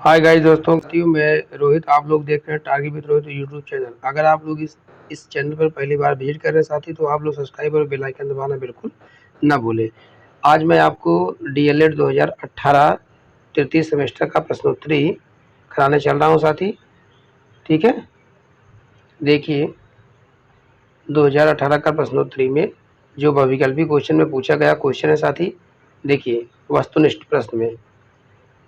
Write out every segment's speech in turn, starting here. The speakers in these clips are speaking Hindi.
हाय गाइस दोस्तों, मैं रोहित। आप लोग देख रहे हैं target with Rohit YouTube channel. अगर आप लोग इस चैनल पर पहली बार विजिट कर रहे हैं साथी, तो आप लोग सब्सक्राइब और बेल आइकन दबाना बिल्कुल ना भूलें। आज मैं आपको डीएलएड 2018 तृतीय सेमेस्टर का प्रश्नोत्तरी कराने चल रहा हूं साथी। ठीक है, देखिए 2018 का प्रश्नोत्तरी में जो बहुविकल्पी क्वेश्चन में पूछा गया क्वेश्चन है साथी। देखिए वस्तुनिष्ठ प्रश्न में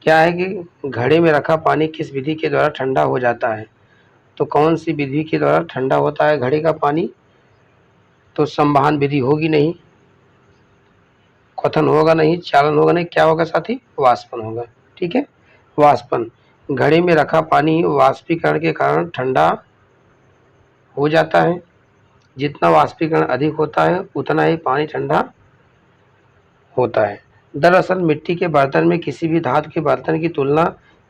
क्या है कि घड़े में रखा पानी किस विधि के द्वारा ठंडा हो जाता है। तो कौन सी विधि के द्वारा ठंडा होता है घड़े का पानी? तो संवहन विधि होगी नहीं, क्वथन होगा नहीं, चालन होगा नहीं, क्या होगा साथी? वाष्पन होगा। ठीक है, वाष्पन। घड़े में रखा पानी वाष्पीकरण के कारण ठंडा हो जाता है। जितना वाष्पीकरण अधिक होता है उतना ही पानी ठंडा होता है। दरअसल मिट्टी के बर्तन में किसी भी धातु के बर्तन की तुलना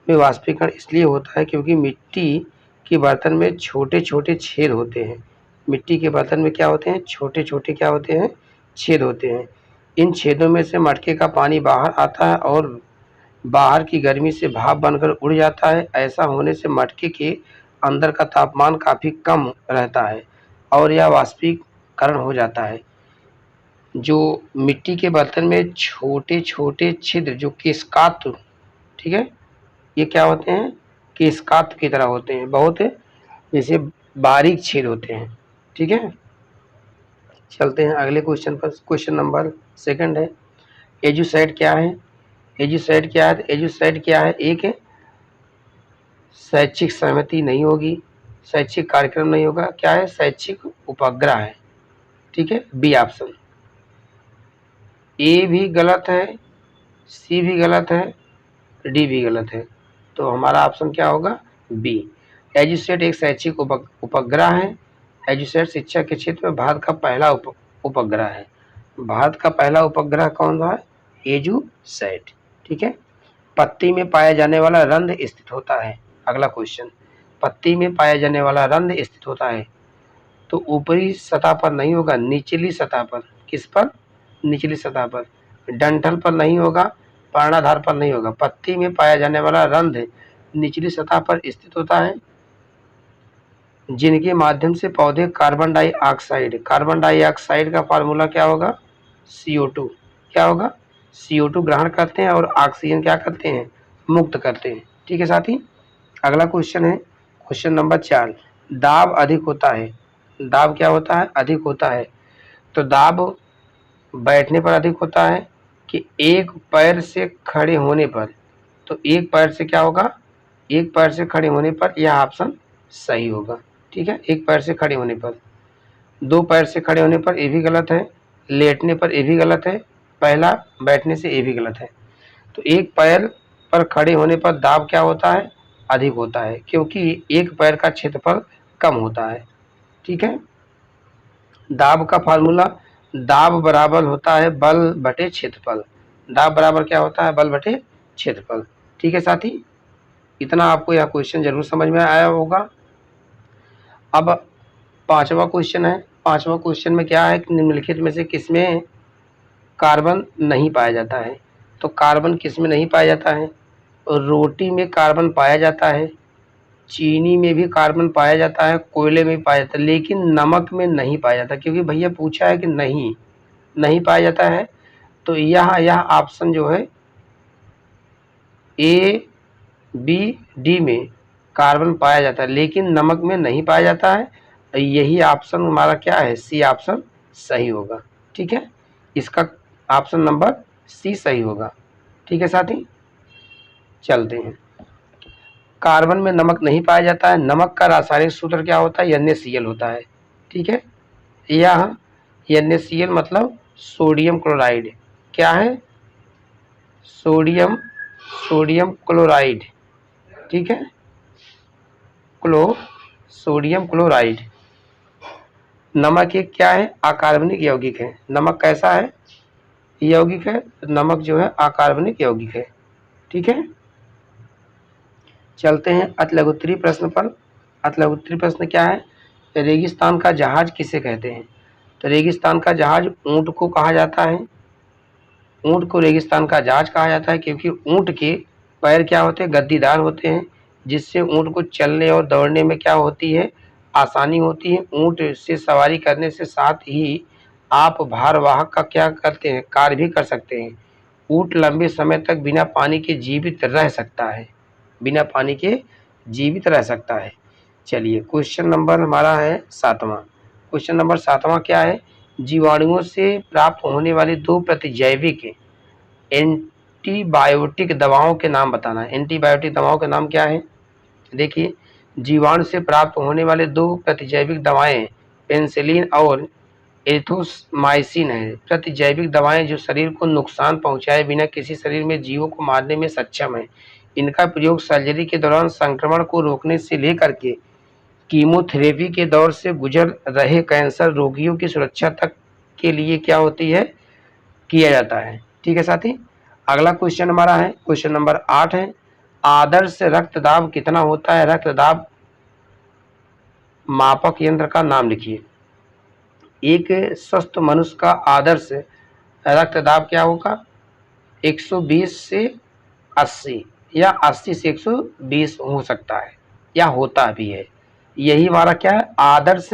में वाष्पीकरण इसलिए होता है क्योंकि मिट्टी के बर्तन में छोटे छोटे छेद होते हैं। मिट्टी के बर्तन में क्या होते हैं? छोटे छोटे क्या होते हैं? छेद होते हैं। इन छेदों में से मटके का पानी बाहर आता है और बाहर की गर्मी से भाप बनकर उड़ जाता है। ऐसा होने से मटके के अंदर का तापमान काफ़ी कम रहता है और यह वाष्पीकरण हो जाता है। जो मिट्टी के बर्तन में छोटे छोटे छिद्र जो केशकात, ठीक है, ये क्या होते हैं? केशकात की तरह होते हैं, बहुत जैसे बारीक छेद होते हैं। ठीक है, चलते हैं अगले क्वेश्चन पर। क्वेश्चन नंबर सेकंड है, एजुसेट क्या है? एजुसेट क्या है? तो एजुसेट क्या है? एक शैक्षिक सहमति नहीं होगी, शैक्षिक कार्यक्रम नहीं होगा। क्या है? शैक्षिक उपग्रह है। ठीक है, बी ऑप्शन। ए भी गलत है, सी भी गलत है, डी भी गलत है। तो हमारा ऑप्शन क्या होगा? बी। एजुसेट एक शैक्षिक उपग्रह है। एजुसेट शिक्षा के क्षेत्र में भारत का पहला उपग्रह है। भारत का पहला उपग्रह कौन सा है? एजुसेट। ठीक है, पत्ती में पाया जाने वाला रंध्र स्थित होता है। अगला क्वेश्चन, पत्ती में पाया जाने वाला रंध्र स्थित होता है तो ऊपरी सतह पर नहीं होगा, निचली सतह पर। किस पर? निचली सतह पर। डंठल पर नहीं होगा, पर्णाधार पर नहीं होगा। पत्ती में पाया जाने वाला रंध्र निचली सतह पर स्थित होता है जिनके माध्यम से पौधे कार्बन डाइऑक्साइड का फार्मूला क्या होगा? CO2। क्या होगा? CO2 ग्रहण करते हैं और ऑक्सीजन क्या करते हैं? मुक्त करते हैं। ठीक है साथी, अगला क्वेश्चन है क्वेश्चन नंबर 4। दाब अधिक होता है। दाब क्या होता है? अधिक होता है। तो दाब बैठने पर अधिक होता है कि एक पैर से खड़े होने पर? तो एक पैर से क्या होगा? एक पैर से खड़े होने पर, यह ऑप्शन सही होगा। ठीक है, एक पैर से खड़े होने पर। दो पैर से खड़े होने पर ये भी गलत है, लेटने पर ये भी गलत है, पहला बैठने से ये भी गलत है। तो एक पैर पर खड़े होने पर दाब क्या होता है? अधिक होता है क्योंकि एक पैर का क्षेत्रफल कम होता है। ठीक है, दाब का फार्मूला, दाब बराबर होता है बल बटे क्षेत्रफल। दाब बराबर क्या होता है? बल बटे क्षेत्रफल। ठीक है साथी, इतना आपको यह क्वेश्चन जरूर समझ में आया होगा। अब पांचवा क्वेश्चन है। पांचवा क्वेश्चन में क्या है कि निम्नलिखित में से किसमें कार्बन नहीं पाया जाता है? तो कार्बन किस में नहीं पाया जाता है? रोटी में कार्बन पाया जाता है, चीनी में भी कार्बन पाया जाता है, कोयले में भी पाया जाता है, लेकिन नमक में नहीं पाया जाता। क्योंकि भैया पूछा है कि नहीं नहीं पाया जाता है, तो यह ऑप्शन जो है ए बी डी में कार्बन पाया जाता है लेकिन नमक में नहीं पाया जाता है। यही ऑप्शन हमारा क्या है? सी ऑप्शन सही होगा। ठीक है, इसका ऑप्शन नंबर सी सही होगा। ठीक है साथी, चलते हैं। कार्बन में नमक नहीं पाया जाता है। नमक का रासायनिक सूत्र क्या होता है? NaCl होता है। ठीक है, यह NaCl मतलब सोडियम क्लोराइड। क्या है? Sodium sodium chloride. ठीक है, सोडियम क्लोराइड। नमक एक क्या है? अकार्बनिक यौगिक है। नमक कैसा है? यौगिक है। नमक जो है अकार्बनिक यौगिक है। ठीक है, चलते हैं अतिलघुत्तरीय प्रश्न पर। अतिलघुत्तरीय प्रश्न क्या है? रेगिस्तान का जहाज किसे कहते हैं? तो रेगिस्तान का जहाज ऊंट को कहा जाता है। ऊंट को रेगिस्तान का जहाज कहा जाता है क्योंकि ऊंट के पैर क्या होते हैं, गद्दीदार होते हैं, जिससे ऊँट को चलने और दौड़ने में क्या होती है, आसानी होती है। ऊँट से सवारी करने से साथ ही आप भारवाहक का क्या करते हैं, कार्य भी कर सकते हैं। ऊँट लंबे समय तक बिना पानी के जीवित रह सकता है, बिना पानी के जीवित रह सकता है। चलिए क्वेश्चन नंबर हमारा है 7वां। क्वेश्चन नंबर 7वां क्या है, जीवाणुओं से प्राप्त होने वाली 2 प्रतिजैविक एंटीबायोटिक दवाओं के नाम बताना है। एंटीबायोटिक दवाओं के नाम क्या है, देखिए जीवाणु से प्राप्त होने वाले 2 प्रतिजैविक दवाएं पेनिसिलिन और एरिथ्रोमाइसिन है। प्रतिजैविक दवाएं जो शरीर को नुकसान पहुंचाए बिना किसी शरीर में जीवों को मारने में सक्षम है। इनका प्रयोग सर्जरी के दौरान संक्रमण को रोकने से लेकर के कीमोथेरेपी के दौर से गुजर रहे कैंसर रोगियों की सुरक्षा तक के लिए क्या होती है, किया जाता है। ठीक है साथी, अगला क्वेश्चन हमारा है क्वेश्चन नंबर 8 है, आदर्श रक्तदाब कितना होता है। रक्तदाब मापक यंत्र का नाम लिखिए। एक स्वस्थ मनुष्य का आदर्श रक्तदाब क्या होगा, 120 से 80 या 80 से 120 हो सकता है या होता भी है। यही हमारा क्या है, आदर्श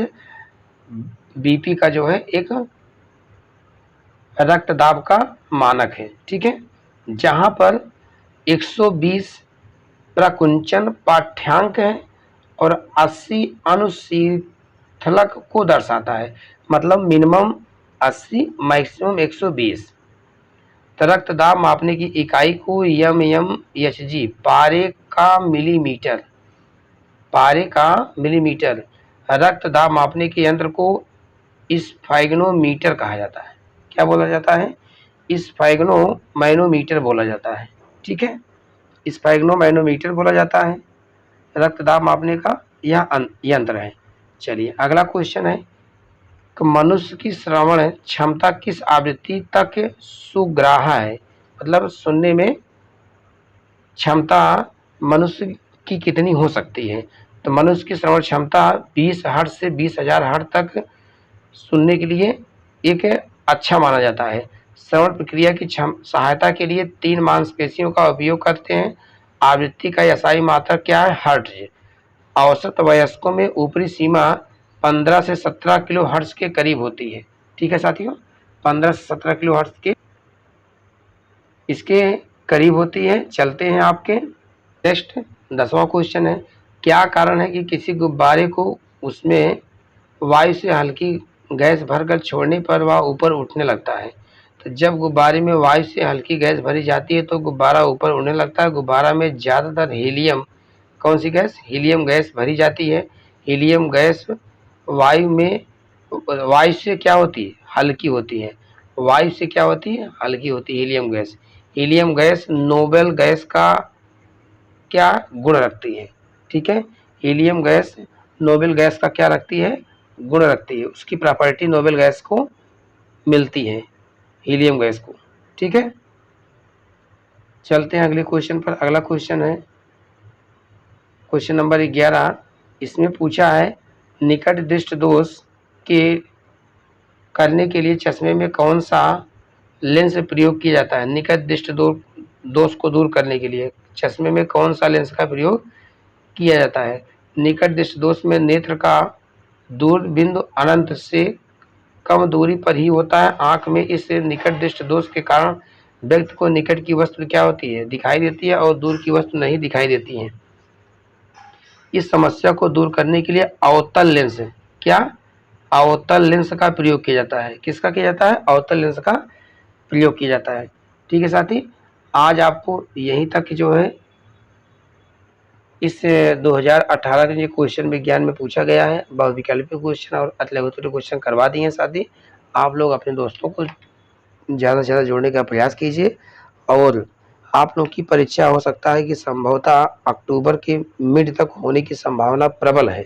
बीपी का जो है एक रक्तदाब का मानक है। ठीक है, जहां पर 120 प्रकुंचन पाठ्यांक है और 80 अनुशीतलक को दर्शाता है, मतलब मिनिमम 80 मैक्सिमम 120। तो रक्तदाब मापने की इकाई को mmHg पारे का मिलीमीटर रक्तदाब मापने के यंत्र को स्फैग्नोमीटर कहा जाता है। क्या बोला जाता है, स्फैग्नोमैनोमीटर बोला जाता है। ठीक है, स्फैग्नोमैनोमीटर बोला जाता है रक्तदाब मापने का यह यंत्र है। चलिए अगला क्वेश्चन है, मनुष्य की श्रवण क्षमता किस आवृत्ति तक सुग्राह्य है, मतलब सुनने में क्षमता मनुष्य की कितनी हो सकती है। तो मनुष्य की श्रवण क्षमता 20 हर्ट्ज से 20,000 हर्ट्ज तक सुनने के लिए एक अच्छा माना जाता है। श्रवण प्रक्रिया की सहायता के लिए 3 मांसपेशियों का उपयोग करते हैं। आवृत्ति का एसआई मात्रक क्या है, हर्ट्ज। औसत वयस्कों में ऊपरी सीमा 15 से 17 किलो हर्ट्ज के करीब होती है। ठीक है साथियों, 15 से 17 किलो हर्ट्ज के इसके करीब होती है। चलते हैं आपके नेक्स्ट 10वां क्वेश्चन है, क्या कारण है कि किसी गुब्बारे को उसमें वायु से हल्की गैस भरकर छोड़ने पर वह ऊपर उठने लगता है। तो जब गुब्बारे में वायु से हल्की गैस भरी जाती है तो गुब्बारा ऊपर उड़ने लगता है। गुब्बारा में ज़्यादातर हीलियम, कौन सी गैस, हीलियम गैस भरी जाती है। हीलियम गैस वायु से क्या होती है, हल्की होती है। वायु से क्या होती है, हल्की होती है helium gas. Helium gas noble gas का क्या गुण रखती है। ठीक है, हीलियम गैस नोबेल गैस का क्या रखती है, गुण रखती है। उसकी प्रॉपर्टी नोबेल गैस को मिलती है, हीलियम गैस को। ठीक है, चलते हैं अगले क्वेश्चन पर। अगला क्वेश्चन है क्वेश्चन नंबर 11। इसमें पूछा है निकट दृष्टि दोष के करने के लिए चश्मे में कौन सा लेंस प्रयोग किया जाता है। निकट दृष्टि दोष को दूर करने के लिए चश्मे में कौन सा लेंस का प्रयोग किया जाता है। निकट दृष्टि दोष में नेत्र का दूर बिंदु अनंत से कम दूरी पर ही होता है। आंख में इस निकट दृष्टि दोष के कारण व्यक्ति को निकट की वस्तु क्या होती है, दिखाई देती है, और दूर की वस्तु नहीं दिखाई देती है। इस समस्या को दूर करने के लिए अवतल लेंस, क्या, अवतल लेंस का प्रयोग किया जाता है। किसका किया जाता है, अवतल लेंस का प्रयोग किया जाता है। ठीक है साथी, आज आपको यहीं तक जो है इस 2018 के जो क्वेश्चन विज्ञान में पूछा गया है, बहुविकल्पीय क्वेश्चन और अतिलघुत्तरीय क्वेश्चन करवा दिए हैं। साथी आप लोग अपने दोस्तों को ज़्यादा से ज़्यादा जोड़ने का प्रयास कीजिए, और आप लोग की परीक्षा हो सकता है कि संभवतः अक्टूबर के मिड तक होने की संभावना प्रबल है।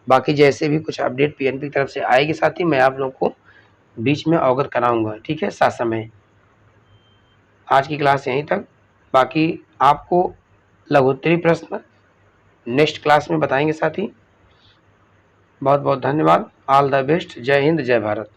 बाकी जैसे भी कुछ अपडेट पीएनपी की तरफ से आएगी साथी, मैं आप लोग को बीच में अवगत कराऊंगा। ठीक है, साथ समय आज की क्लास यहीं तक। बाकी आपको लघुत्तरीय प्रश्न नेक्स्ट क्लास में बताएंगे साथी। बहुत बहुत धन्यवाद। All the best. जय हिंद, जय भारत।